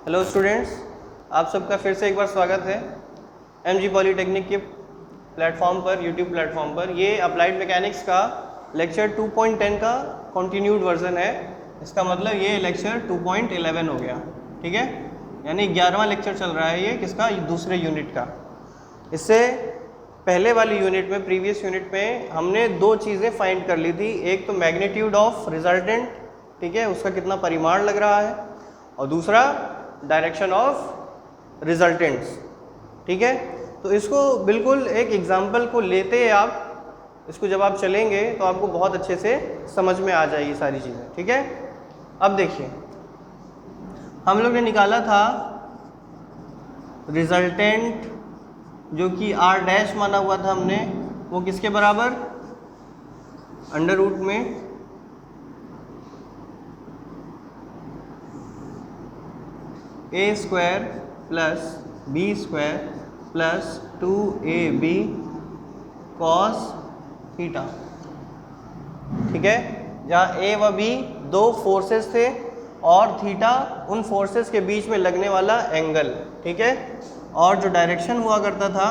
Hello students, आप सबका फिर से एक बार स्वागत है एमजी पॉलीटेक्निक के प्लेटफॉर्म पर, यूट्यूब प्लेटफॉर्म पर। ये अप्लाइड मैकेनिक्स का लेक्चर 2.10 का कंटिन्यूड वर्जन है। इसका मतलब ये लेक्चर 2.11 हो गया, ठीक है। यानी 11वां लेक्चर चल रहा है ये किसका, दूसरे यूनिट का। इससे पहले वाली यूनिट में, प्रीवियस यूनिट में हमने दो चीज़ें फाइंड कर ली थी। एक तो मैग्नीट्यूड ऑफ रिजल्टेंट, ठीक है, उसका कितना परिमाण लग रहा है, और दूसरा डायरेक्शन ऑफ रिजल्टेंट्स, ठीक है। तो इसको बिल्कुल एक एग्जांपल को लेते आप इसको जब आप चलेंगे तो आपको बहुत अच्छे से समझ में आ जाएगी सारी चीज़ें, ठीक है। अब देखिए, हम लोग ने निकाला था रिजल्टेंट जो कि r डैश माना हुआ था हमने, वो किसके बराबर, अंडर रूट में a square plus b square plus 2ab cos theta, ठीक है। जहाँ a व b दो फोर्सेस थे और थीटा उन फोर्सेस के बीच में लगने वाला एंगल, ठीक है। और जो डायरेक्शन हुआ करता था,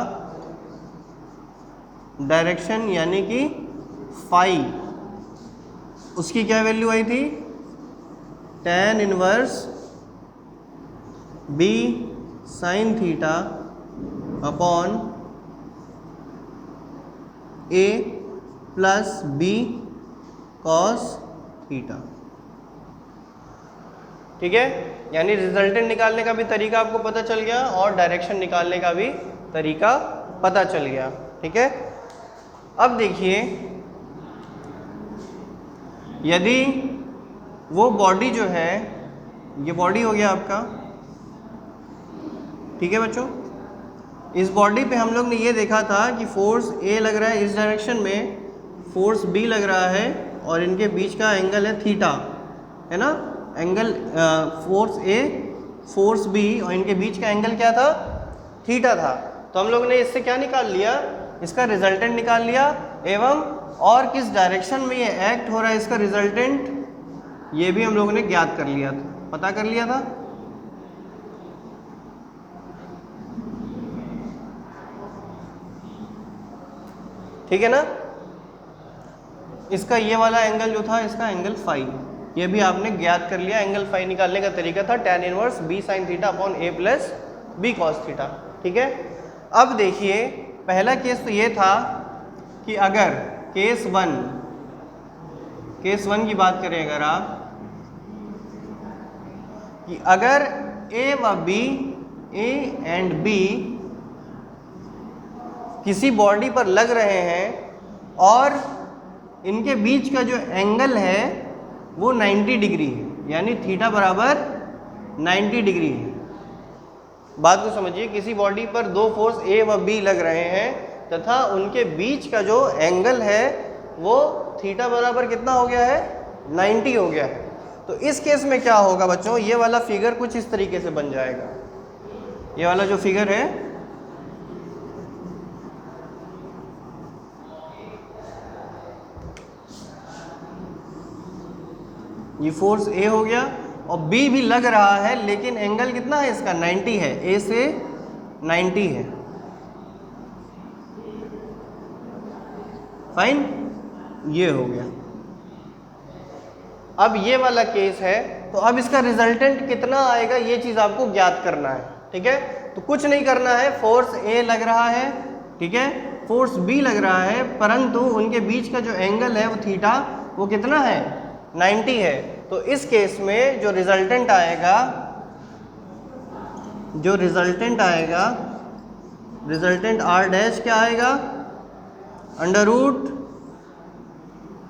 डायरेक्शन यानी कि फाई, उसकी क्या वैल्यू आई थी, tan inverse b sine theta upon a plus b cos theta, ठीक है। यानी रिजल्टेंट निकालने का भी तरीका आपको पता चल गया और डायरेक्शन निकालने का भी तरीका पता चल गया, ठीक है। अब देखिए, यदि वो बॉडी जो है, ये बॉडी हो गया आपका, ठीक है बच्चों। इस बॉडी पे हम लोग ने ये देखा था कि फोर्स A लग रहा है इस डायरेक्शन में, फोर्स B लग रहा है और इनके बीच का एंगल है थीटा, है ना। Angle force A force B और इनके बीच का एंगल क्या था, थीटा था। तो हम लोग ने इससे क्या निकाल लिया, इसका रिजल्टेंट निकाल लिया, एवं और किस डायरेक्शन में ये एक्ट हो रहा है इसका रिजल्टेंट, ये भी हम लोगों ने ज्ञात कर लिया था, पता कर लिया था। ठीक है ना। इसका ये वाला एंगल जो था, इसका एंगल फाई, ये भी आपने ज्ञात कर लिया। एंगल फाई निकालने का तरीका था tan inverse b sine theta upon a plus b cos theta, ठीक है। अब देखिए, पहला केस तो ये था कि अगर केस वन की बात करें अगर आप, कि अगर a व b, a एंड b किसी बॉडी पर लग रहे हैं और इनके बीच का जो एंगल है वो 90 डिग्री है, यानी थीटा बराबर 90 डिग्री है। बात को समझिए, किसी बॉडी पर दो फोर्स A व B लग रहे हैं तथा उनके बीच का जो एंगल है वो थीटा बराबर कितना हो गया है, 90 हो गया है। तो इस केस में क्या होगा बच्चों, ये वाला फिगर कुछ इस तरीके से बन जाएगा। ये वाला जो फिगर है, ये फोर्स A हो गया और B भी लग रहा है, लेकिन एंगल कितना है इसका, 90 है, A से 90 है, फाइन, ये हो गया। अब ये वाला केस है, तो अब इसका रिजल्टेंट कितना आएगा ये चीज आपको ज्ञात करना है, ठीक है। तो कुछ नहीं करना है, फोर्स A लग रहा है, ठीक है, फोर्स B लग रहा है, परंतु उनके बीच का जो एंगल है वो थीटा, वो कितना है, 90 है। तो इस केस में जो रिजल्टेंट आएगा, रिजल्टेंट r डैश क्या आएगा, अंडर रूट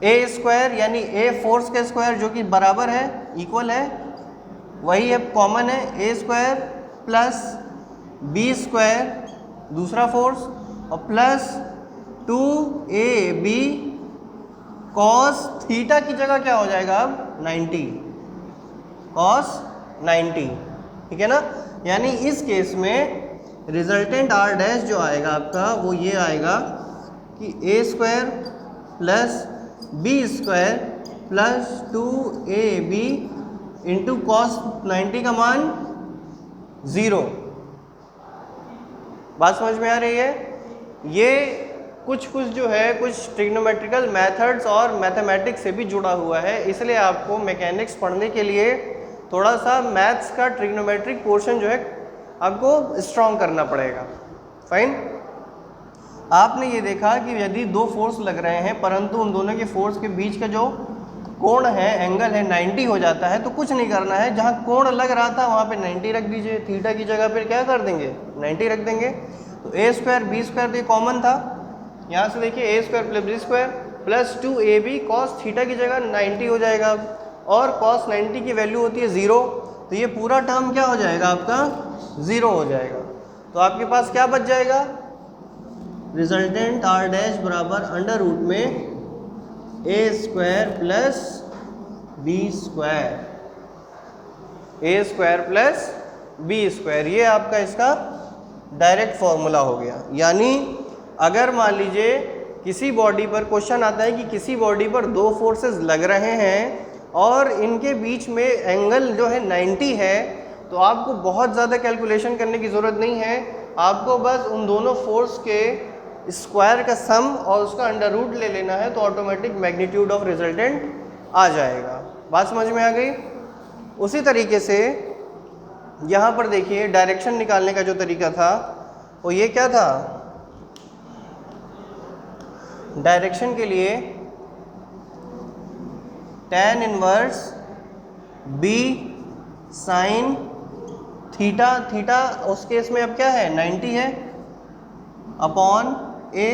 a स्क्वायर, यानी a फोर्स का स्क्वायर जो कि बराबर है, इक्वल है, वही है, कॉमन है, a square plus b square दूसरा फोर्स और प्लस 2ab कॉस थीटा की जगह क्या हो जाएगा अब, 90 कॉस 90, ठीक है ना। यानी इस केस में रिजल्टेंट r डैश जो आएगा आपका, वो ये आएगा कि a square plus b square plus 2ab into cos 90 का मान 0। बात समझ में आ रही है? ये कुछ जो है कुछ ट्रिग्नोमेट्रिकल मेथड्स और मैथमेटिक्स से भी जुड़ा हुआ है, इसलिए आपको मैकेनिक्स पढ़ने के लिए थोड़ा सा मैथ्स का ट्रिग्नोमेट्रिक पोर्शन जो है आपको स्ट्रॉन्ग करना पड़ेगा। फाइन। आपने ये देखा कि यदि दो फोर्स लग रहे हैं परंतु उन दोनों के फोर्स के बीच का जो कोण है, एंगल है, 90 हो जाता है, तो कुछ नहीं करना है, जहाँ कोण लग रहा था वहाँ पे 90 रख दीजिए, थीटा की जगह पर क्या कर देंगे 90 रख देंगे। तो ए स्क्वायर बी स्क्वायर तो ये कॉमन था, यहाँ से देखिए a square plus B square plus 2ab cos theta की जगह 90 हो जाएगा, और कॉस 90 की वैल्यू होती है 0, तो ये पूरा टर्म क्या हो जाएगा आपका 0 हो जाएगा। तो आपके पास क्या बच जाएगा, रिजल्टेंट r डैश बराबर अंडर रूट में ए स्क्वायर प्लस बी स्क्वायर, ए स्क्वायर प्लस बी स्क्वायर, ये आपका इसका डायरेक्ट फॉर्मूला हो गया। यानी अगर मान लीजिए किसी बॉडी पर क्वेश्चन आता है कि किसी बॉडी पर दो फोर्सेस लग रहे हैं और इनके बीच में एंगल जो है 90 है, तो आपको बहुत ज़्यादा कैलकुलेशन करने की ज़रूरत नहीं है, आपको बस उन दोनों फोर्स के स्क्वायर का सम और उसका अंडर रूट ले लेना है, तो ऑटोमेटिक मैग्नीट्यूड ऑफ रिजल्टेंट आ जाएगा। बात समझ में आ गई? उसी तरीके से यहाँ पर देखिए डायरेक्शन निकालने का जो तरीका था वो ये क्या था, डायरेक्शन के लिए tan inverse b sine theta, theta उस केस में अब क्या है 90 है, upon a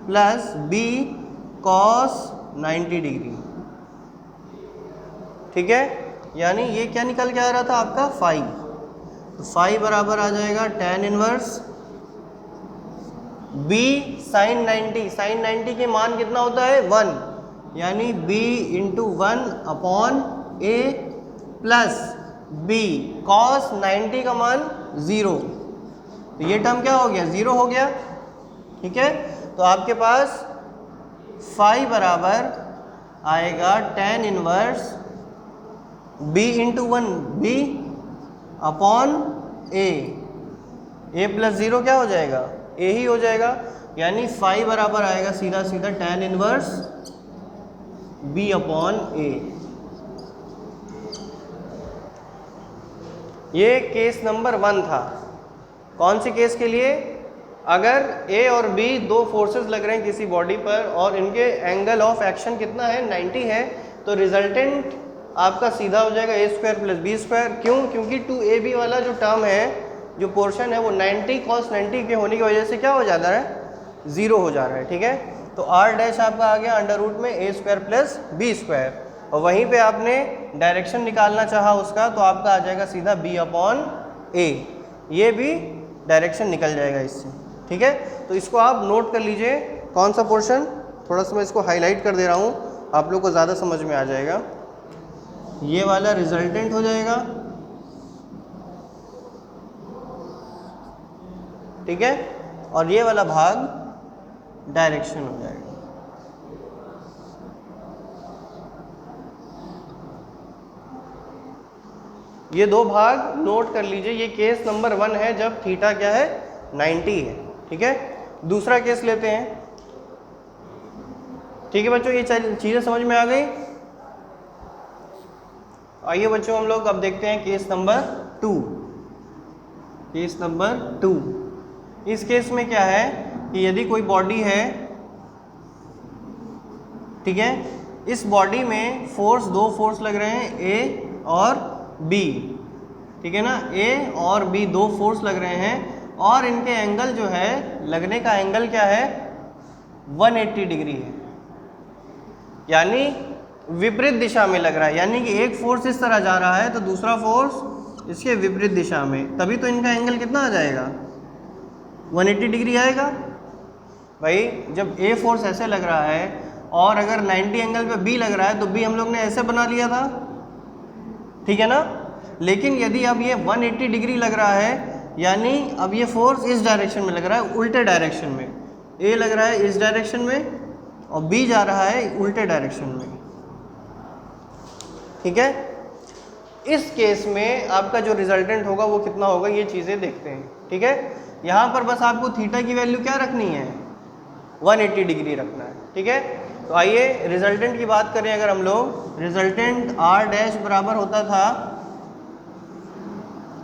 plus b cos 90 degree. ठीक है, यानी ये क्या निकल के आ रहा था आपका फाई, तो फाई बराबर आ जाएगा tan inverse b sine 90, sine 90 के मान कितना होता है 1, यानी b into 1 upon a plus b cos 90 का मान 0, तो ये टर्म क्या हो गया 0 हो गया। ठीक है, तो आपके पास फाई बराबर आएगा tan inverse b into 1 b upon a plus 0 क्या हो जाएगा a ही हो जाएगा, यानी फाई बराबर आएगा सीधा सीधा tan inverse b upon a। ये केस नंबर 1 था। कौन से केस के लिए, अगर a और b दो फोर्सेस लग रहे हैं किसी बॉडी पर और इनके एंगल ऑफ एक्शन कितना है 90 है, तो रिजल्टेंट आपका सीधा हो जाएगा ए स्क्वायर प्लस बी स्क्वायर। क्यों? क्योंकि 2ab वाला जो टर्म है, जो पोर्शन है वो 90 कॉस 90 के होने की वजह से क्या हो जाता है 0 हो जा रहा है। ठीक है, तो r डैश आपका आ गया अंडर रूट में ए स्क्वायर प्लस बी स्क्वायर, और वहीं पे आपने डायरेक्शन निकालना चाहा उसका, तो आपका आ जाएगा सीधा b अपॉन a, ये भी डायरेक्शन निकल जाएगा इससे। ठीक है, तो इसको आप नोट कर लीजिए, कौन सा पोर्शन, थोड़ा सा मैं इसको हाईलाइट कर दे रहा हूँ, आप लोग को ज़्यादा समझ में आ जाएगा। ये वाला रिजल्टेंट हो जाएगा, ठीक है, और ये वाला भाग डायरेक्शन हो जाएगा। ये दो भाग नोट कर लीजिए। ये केस नंबर 1 है जब थीटा क्या है 90 है। ठीक है, दूसरा केस लेते हैं। ठीक है बच्चों, ये चीज़ें समझ में आ गई। आइए बच्चों हम लोग अब देखते हैं केस नंबर 2। केस नंबर 2, इस केस में क्या है कि यदि कोई बॉडी है, ठीक है, इस बॉडी में फोर्स, दो फोर्स लग रहे हैं ए और बी, ठीक है ना, ए और बी दो फोर्स लग रहे हैं और इनके एंगल जो है, लगने का एंगल क्या है 180 डिग्री है, यानी विपरीत दिशा में लग रहा है, यानी कि एक फोर्स इस तरह जा रहा है तो दूसरा फोर्स इसके विपरीत दिशा में, तभी तो इनका एंगल कितना आ जाएगा 180 डिग्री आएगा। भाई जब ए फोर्स ऐसे लग रहा है और अगर 90 एंगल पे बी लग रहा है तो बी हम लोग ने ऐसे बना लिया था, ठीक है ना। लेकिन यदि अब ये 180 डिग्री लग रहा है, यानी अब ये फोर्स इस डायरेक्शन में लग रहा है, उल्टे डायरेक्शन में, ए लग रहा है इस डायरेक्शन में और बी जा रहा है उल्टे डायरेक्शन में, ठीक है। इस केस में आपका जो रिजल्टेंट होगा वो कितना होगा, ये चीज़ें देखते हैं। ठीक है, यहाँ पर बस आपको थीटा की वैल्यू क्या रखनी है, 180 डिग्री रखना है। ठीक है, तो आइए रिजल्टेंट की बात करें। अगर हम लोग रिजल्टेंट आर डैश बराबर होता था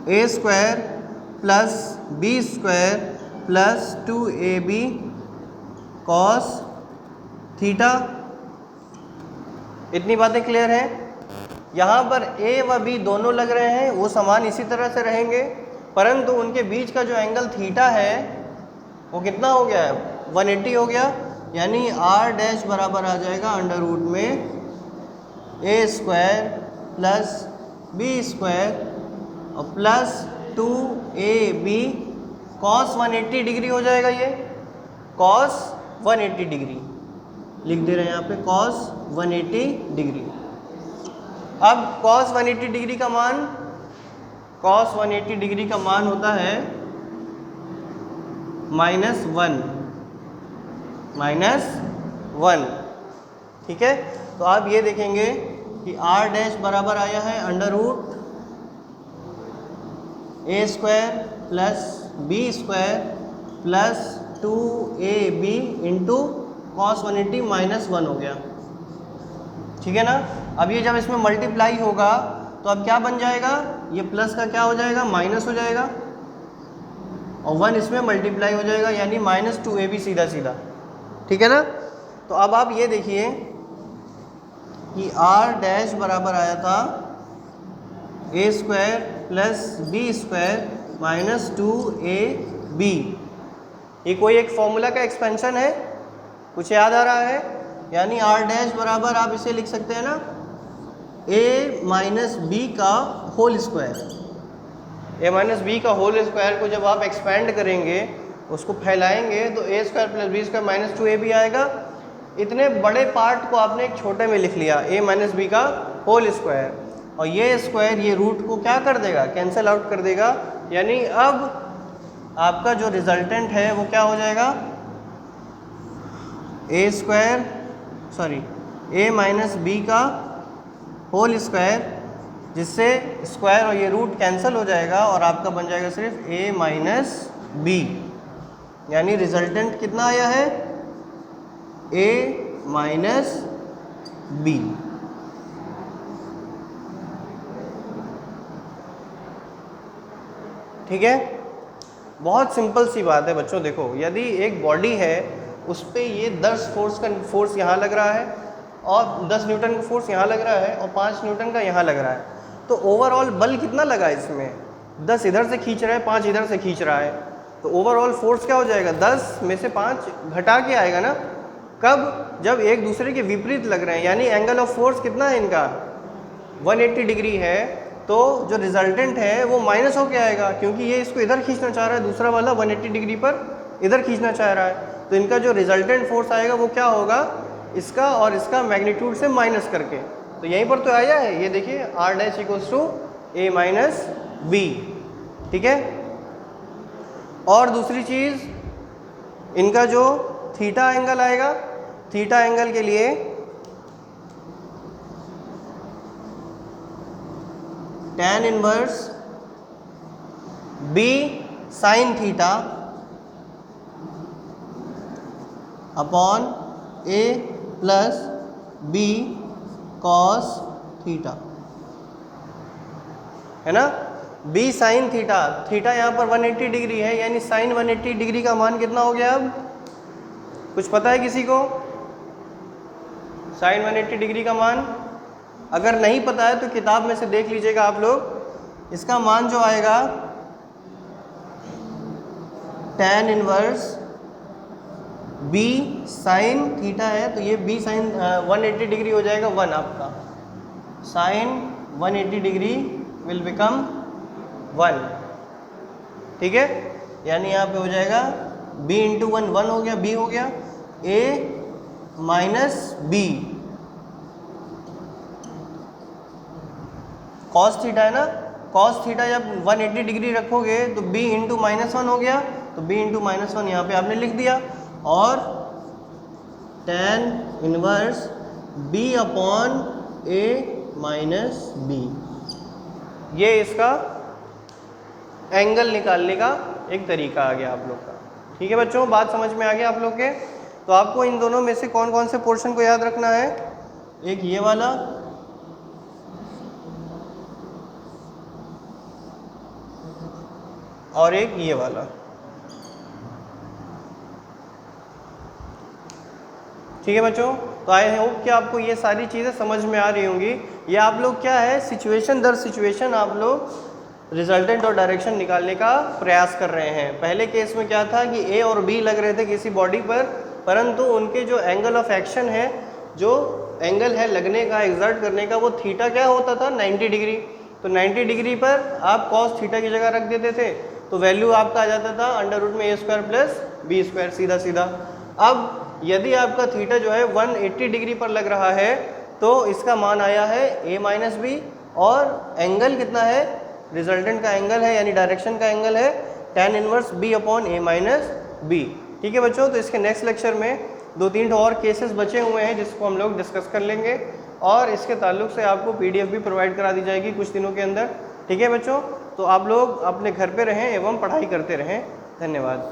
a square plus B square plus 2ab cos theta. इतनी बातें क्लियर हैं। यहाँ पर ए व बी दोनों लग रहे हैं, वो समान इसी तरह से रहेंगे, परंतु उनके बीच का जो एंगल थीटा है वो कितना हो गया है, 180 हो गया। यानी आर डैश बराबर आ जाएगा अंडर रूट में ए स्क्वायर प्लस बी स्क्वायर और प्लस 2ab कॉस 180 डिग्री हो जाएगा। ये कॉस 180 डिग्री लिख दे रहे हैं यहाँ पे, कॉस 180 डिग्री। अब कॉस 180 डिग्री का मान, कॉस 180 डिग्री का मान होता है -1। ठीक है, तो आप ये देखेंगे कि आर डैश बराबर आया है under root a square plus B square plus 2ab into cos 180 -1 हो गया। ठीक है ना। अब ये जब इसमें मल्टीप्लाई होगा तो अब क्या बन जाएगा, ये प्लस का क्या हो जाएगा, माइनस हो जाएगा और 1 इसमें मल्टीप्लाई हो जाएगा, यानी -2ab सीधा सीधा। ठीक है ना। तो अब आप ये देखिए कि आर डैश बराबर आया था a square plus B square -2ab। ये कोई एक फॉर्मूला का एक्सपेंशन है, कुछ याद आ रहा है? यानी आर डैश बराबर आप इसे लिख सकते हैं ना, a माइनस बी का whole square. a minus B का होल स्क्वायर को जब आप एक्सपेंड करेंगे, उसको फैलाएंगे, तो a square plus B square -2ab आएगा। इतने बड़े पार्ट को आपने एक छोटे में लिख लिया, a माइनस बी का होल स्क्वायर, और ये स्क्वायर ये रूट को क्या कर देगा, कैंसिल आउट कर देगा। यानी अब आपका जो रिजल्टेंट है वो क्या हो जाएगा, a माइनस बी का होल स्क्वायर, जिससे स्क्वायर और ये रूट कैंसिल हो जाएगा और आपका बन जाएगा सिर्फ a माइनस बी। यानी रिजल्टेंट कितना आया है, a माइनस बी। ठीक है, बहुत सिंपल सी बात है बच्चों। देखो, यदि एक बॉडी है उस पर ये 10 फोर्स यहाँ लग रहा है और 10 न्यूटन का फोर्स यहाँ लग रहा है और 5 न्यूटन का यहाँ लग रहा है, तो ओवरऑल बल कितना लगा इसमें, 10 इधर से खींच रहा है, 5 इधर से खींच रहा है, तो ओवरऑल फोर्स क्या हो जाएगा, 10 में से 5 घटा के आएगा ना। कब, जब एक दूसरे के विपरीत लग रहे हैं, यानी एंगल ऑफ फोर्स कितना है इनका, 180 डिग्री है, तो जो रिजल्टेंट है वो माइनस होके आएगा, क्योंकि ये इसको इधर खींचना चाह रहा है, दूसरा वाला 180 डिग्री पर इधर खींचना चाह रहा है। तो इनका जो रिजल्टेंट फोर्स आएगा वो क्या होगा, इसका और इसका मैग्नीट्यूड से माइनस करके। तो यहीं पर तो आया है, ये देखिए R dash equals to a minus B. ठीक है, और दूसरी चीज़, इनका जो थीटा एंगल आएगा, थीटा एंगल के लिए tan inverse b sine theta upon a plus b cos theta, है ना। b साइन थीटा, थीटा यहाँ पर 180 डिग्री है, यानी साइन 180 डिग्री का मान कितना हो गया। अब कुछ पता है किसी को साइन 180 डिग्री का मान? अगर नहीं पता है तो किताब में से देख लीजिएगा आप लोग। इसका मान जो आएगा tan inverse b sine theta है, तो ये b साइन 180 डिग्री हो जाएगा 1 आपका, साइन 180 डिग्री विल बिकम 1। ठीक है, यानी यहाँ पे हो जाएगा b इंटू 1 1 हो गया, b हो गया a minus B cos theta है ना। कॉस थीटा जब 180 डिग्री रखोगे तो b इंटू -1 हो गया, तो b इंटू -1 यहाँ पे आपने लिख दिया, और tan inverse b upon a minus B. ये इसका एंगल निकालने का एक तरीका आ गया आप लोग का। ठीक है बच्चों, बात समझ में आ गया आप लोग के। तो आपको इन दोनों में से कौन कौन से पोर्शन को याद रखना है, एक ये वाला और एक ये वाला। ठीक है बच्चों, तो आई होप कि आपको ये सारी चीज़ें समझ में आ रही होंगी। ये आप लोग क्या है, सिचुएशन दर सिचुएशन आप लोग रिजल्टेंट और डायरेक्शन निकालने का प्रयास कर रहे हैं। पहले केस में क्या था कि ए और बी लग रहे थे किसी बॉडी पर, परंतु उनके जो एंगल ऑफ एक्शन है, जो एंगल है लगने का, एक्सर्ट करने का, वो थीटा क्या होता था 90 डिग्री। तो 90 डिग्री पर आप कॉस थीटा की जगह रख देते थे, तो वैल्यू आपका आ जाता था अंडर रूट में ए स्क्वायर प्लस बी स्क्वायर, सीधा सीधा। अब यदि आपका थीटा जो है 180 डिग्री पर लग रहा है तो इसका मान आया है a माइनस बी, और एंगल कितना है, रिजल्टेंट का एंगल है यानी डायरेक्शन का एंगल है tan inverse b upon a minus B. ठीक है बच्चों, तो इसके नेक्स्ट लेक्चर में 2-3 और केसेस बचे हुए हैं जिसको हम लोग डिस्कस कर लेंगे, और इसके ताल्लुक से आपको PDF भी प्रोवाइड करा दी जाएगी कुछ दिनों के अंदर। ठीक है बच्चों, तो आप लोग अपने घर पे रहें एवं पढ़ाई करते रहें। धन्यवाद।